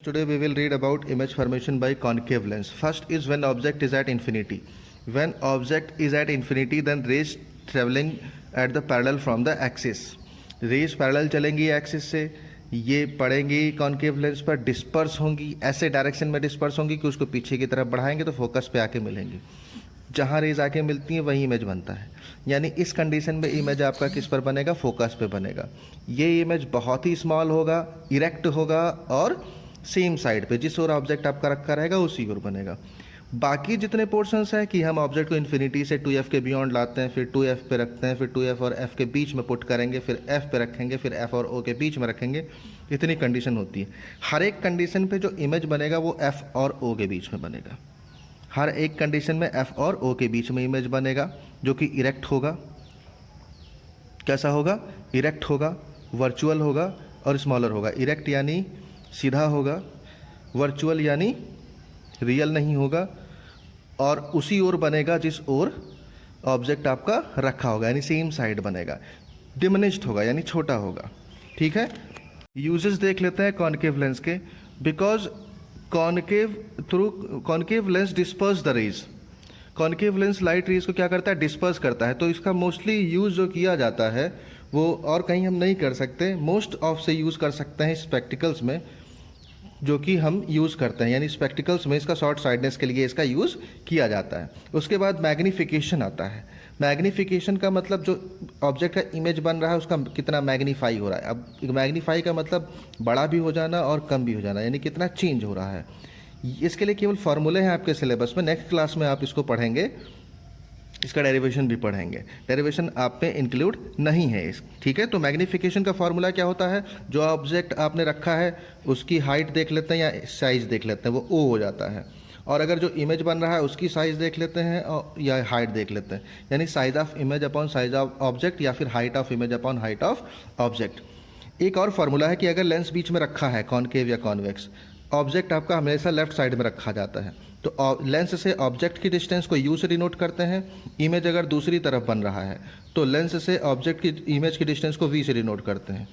Today we will read about image formation by concave lens. First is when object is at infinity. When object is at infinity, then rays traveling at the parallel from the axis. Rays parallel चलेंगी axis से, ये पड़ेंगी concave lens पर, disperse होंगी, ऐसे direction में disperse होंगी कि उसको पीछे की तरफ बढ़ाएंगे तो फोकस पे आके मिलेंगी. जहाँ रेज आके मिलती हैं वही इमेज बनता है. यानी इस कंडीशन में इमेज आपका किस पर बनेगा? फोकस पे बनेगा. ये इमेज बहुत ही स्मॉल होगा, इरेक्ट होगा और सेम साइड पे जिस ओर ऑब्जेक्ट आपका रखा रहेगा उसी ओर बनेगा. बाकी जितने पोर्शंस हैं कि हम ऑब्जेक्ट को इन्फिनिटी से 2f के बियॉन्ड लाते हैं, फिर 2f पे रखते हैं, फिर 2f और f के बीच में पुट करेंगे, फिर f पे रखेंगे, फिर f और o के बीच में रखेंगे, इतनी कंडीशन होती है. हर एक कंडीशन पे जो इमेज बनेगा वो f और o के बीच में बनेगा. हर एक कंडीशन में f और o के बीच में इमेज बनेगा जो कि इरेक्ट होगा. कैसा होगा? इरेक्ट होगा, वर्चुअल होगा और स्मॉलर होगा. इरेक्ट यानी सीधा होगा, वर्चुअल यानी रियल नहीं होगा, और उसी ओर बनेगा जिस ओर ऑब्जेक्ट आपका रखा होगा, यानी सेम साइड बनेगा. डिमिनिश्ड होगा यानी छोटा होगा. ठीक है. यूजेस देख लेते हैं कॉन्केव लेंस के. Because concave lens disperse the rays. Concave lens light rays को क्या करता है? डिस्पर्स करता है. तो इसका मोस्टली यूज जो किया जाता है वो और कहीं हम नहीं कर सकते. मोस्ट ऑफ से यूज़ कर सकते हैं स्पेक्टिकल्स में, जो कि हम यूज़ करते हैं. यानी स्पेक्टिकल्स में इसका शॉर्ट साइडनेस के लिए इसका यूज़ किया जाता है. उसके बाद मैग्नीफिकेशन आता है. मैग्नीफिकेशन का मतलब जो ऑब्जेक्ट का इमेज बन रहा है उसका कितना मैग्नीफाई हो रहा है. अब मैग्नीफाई का मतलब बड़ा भी हो जाना और कम भी हो जाना, यानी कितना चेंज हो रहा है. इसके लिए केवल फार्मूले हैं आपके सिलेबस में. नेक्स्ट क्लास में आप इसको पढ़ेंगे, इसका डेरिवेशन भी पढ़ेंगे. डेरिवेशन आप में इंक्लूड नहीं है इस. ठीक है. तो मैग्नीफिकेशन का फार्मूला क्या होता है? जो ऑब्जेक्ट आपने रखा है उसकी हाइट देख लेते हैं या साइज देख लेते हैं, वो ओ हो जाता है. और अगर जो इमेज बन रहा है उसकी साइज देख लेते हैं या हाइट देख लेते हैं, यानी size of image upon size of object या फिर height of image upon height of object. एक और फार्मूला है कि अगर लेंस बीच में रखा है कॉनकेव या कॉन्वेक्स, ऑब्जेक्ट आपका हमेशा लेफ्ट साइड में रखा जाता है. तो लेंस से ऑब्जेक्ट की डिस्टेंस को यू से डिनोट करते हैं. इमेज अगर दूसरी तरफ बन रहा है तो लेंस से ऑब्जेक्ट की इमेज की डिस्टेंस को वी से डिनोट करते हैं.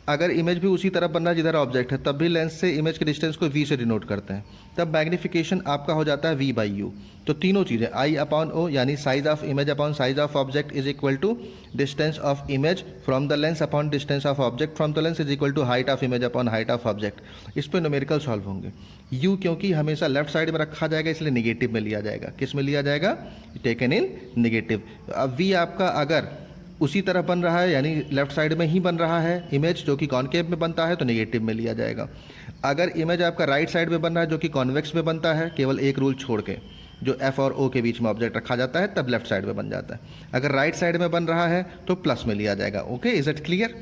अगर इमेज भी उसी तरफ बन रहा है जिधर ऑब्जेक्ट है तब भी लेंस से इमेज की डिस्टेंस को वी से डिनोट करते हैं. तब मैग्नीफिकेशन आपका हो जाता है v बाई यू. तो तीनों चीज़ें आई अपॉन ओ यानी size of image upon size of object is equal to distance of image from the lens upon distance of object from the lens is equal to height of image upon height of object. इस पर numerical solve होंगे. You क्योंकि हमेशा left side में रखा जाएगा इसलिए negative में लिया जाएगा. किस में लिया जाएगा? Taken in negative. अब वी आपका अगर उसी तरफ बन रहा है यानी लेफ्ट साइड में ही बन रहा है इमेज जो कि कॉनकेव में बनता है तो नेगेटिव में लिया जाएगा. अगर इमेज आपका राइट साइड में बन रहा है जो कि कॉन्वेक्स में बनता है, केवल एक रूल छोड़ के, जो एफ और ओ के बीच में ऑब्जेक्ट रखा जाता है तब लेफ्ट साइड में बन जाता है. अगर राइट साइड में बन रहा है तो प्लस में लिया जाएगा. Okay, is it clear?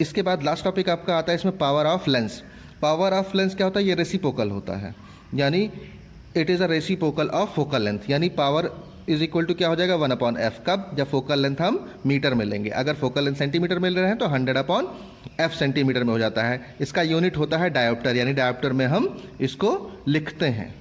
इसके बाद लास्ट टॉपिक आपका आता है इसमें power of lens. Power of lens क्या होता है? ये रेसिप्रोकल होता है, यानी it is a reciprocal of focal length. यानी पावर इज इक्वल टू क्या हो जाएगा? 1/f. कब? जब फोकल लेंथ हम मीटर में लेंगे. अगर फोकल लेंथ सेंटीमीटर में ले रहे हैं तो 100/f सेंटीमीटर में हो जाता है. इसका यूनिट होता है डायोप्टर, यानी डायोप्टर में हम इसको लिखते हैं.